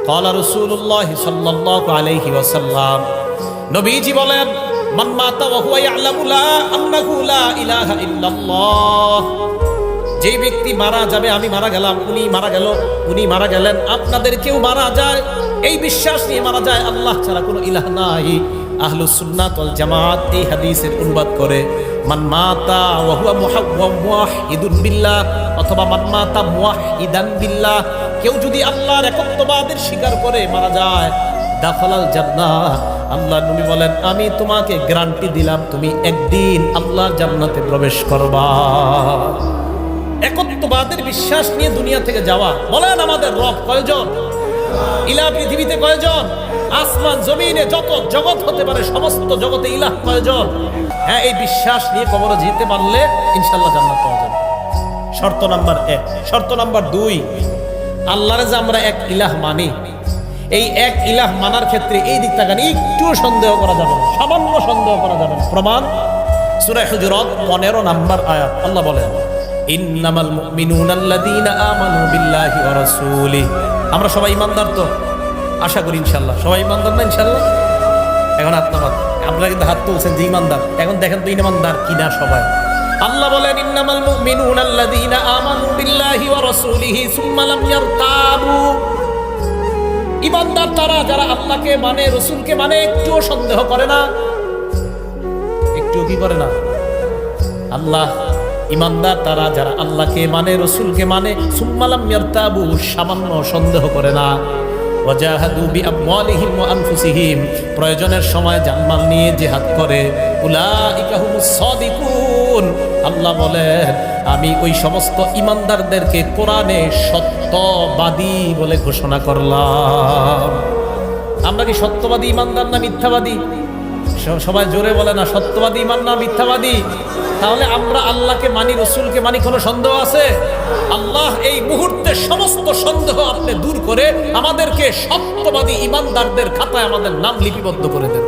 ক্বালা রাসূলুল্লাহ সাল্লাল্লাহু আলাইহি ওয়াসাল্লাম, নবীজি বলেন, মান মাতা ওয়া হুয়া ইয়ালামু লা আন্নাহু লা ইলাহা ইল্লাল্লাহ, যে ব্যক্তি মারা যাবে, আমি মারা গেলাম, উনি মারা গেল, উনি মারা গেলেন, আপনাদের কেউ মারা যায় এই বিশ্বাস নিয়ে মারা যায় আল্লাহ ছাড়া কোনো ইলাহ নাই। আহলুস সুন্নাত ওয়াল জামাত এই হাদিসের অনুবাদ করে মান মাতা ওয়া হুয়া মুওয়াহহিদুন বিল্লাহ অথবা মান মাতা মুওয়াহহিদান বিল্লাহ, কেউ যদি আল্লাহর একত্ববাদের স্বীকার করে মারা যায়, দাখালাল জান্নাহ, আল্লাহর নবী বলেন আমি তোমাকে গ্যারান্টি দিলাম তুমি একদিন আল্লাহর জান্নাতে প্রবেশ করবা। একত্ববাদের বিশ্বাস নিয়ে দুনিয়া থেকে যাওয়া। বলেন আমাদের রব কয়জন? ইলাহ পৃথিবীতে কয়জন? আসমান জমিনে যত জগৎ হতে পারে সমস্ত জগতে ইলাহ কয়জন? হ্যাঁ, এই বিশ্বাস নিয়ে কবরে যেতে পারলে ইনশাআল্লাহ জান্নাত পাওয়া যাবে। শর্ত নাম্বার 1। শর্ত নাম্বার 2, আল্লাহরে যে আমরা এক ইলাহ মানি, এই এক ইলাহ মানার ক্ষেত্রে এই দিক থেকে একটু সন্দেহ করা যাবে না, সামান্য সন্দেহ করা যাবে না। প্রমাণ সূরা হুজুরাত 15 নম্বর আয়াত, আল্লাহ বলেন ইন্নামাল মুমিনুনা আল্লাযীনা আমানু বিল্লাহি ওয়া রাসূলিহি। আমরা সবাই ইমানদার তো? আশা করি ইনশাআল্লাহ সবাই ইমানদার না? ইনশাআল্লাহ। এখন হাত নামান, আপনারা কিন্তু হাত তুলছেন যে ইমানদার, এখন দেখেন তো ইমানদার কিনা সবাই। আল্লাহ বলেন ইন্নামাল মুমিনুনা আল্লাযীনা আমানু বিল্লাহি ওয়া রাসূলিহি সুম্মা লাম ইয়ারতাবু, ইমানদার তারা যারা আল্লাহকে মানে, রাসূলকে মানে, একটুও সন্দেহ করে না। একটু কি করে না? আল্লাহ ইমানদার তারা যারা আল্লাহকে মানে, রাসূলকে মানে, সুম্মা লাম ইয়ারতাবু, সামান্য সন্দেহ করে না। ওয়াজাহাদু বিআমওয়ালিহিম ওয়া আনফুসিহিম, প্রয়োজনের সময় জানমাল নিয়ে জিহাদ করে। উলাইকা হুমুস সাদিকুন, আল্লাহ বলেন আমি ওই সমস্ত ইমানদারদেরকে কোরআনে সত্যবাদী বলে ঘোষণা করলাম। আমরা কি সত্যবাদী ইমানদার না মিথ্যাবাদী? সবাই জোরে বলে না, সত্যবাদী ইমান না মিথ্যাবাদী? তাহলে আমরা আল্লাহকে মানি, রাসূলকে মানি, কোনো সন্দেহ আছে? আল্লাহ এই মুহূর্তে সমস্ত সন্দেহ আপনি দূর করে আমাদেরকে সত্যবাদী ইমানদারদের খাতায় আমাদের নাম লিপিবদ্ধ করে দেন।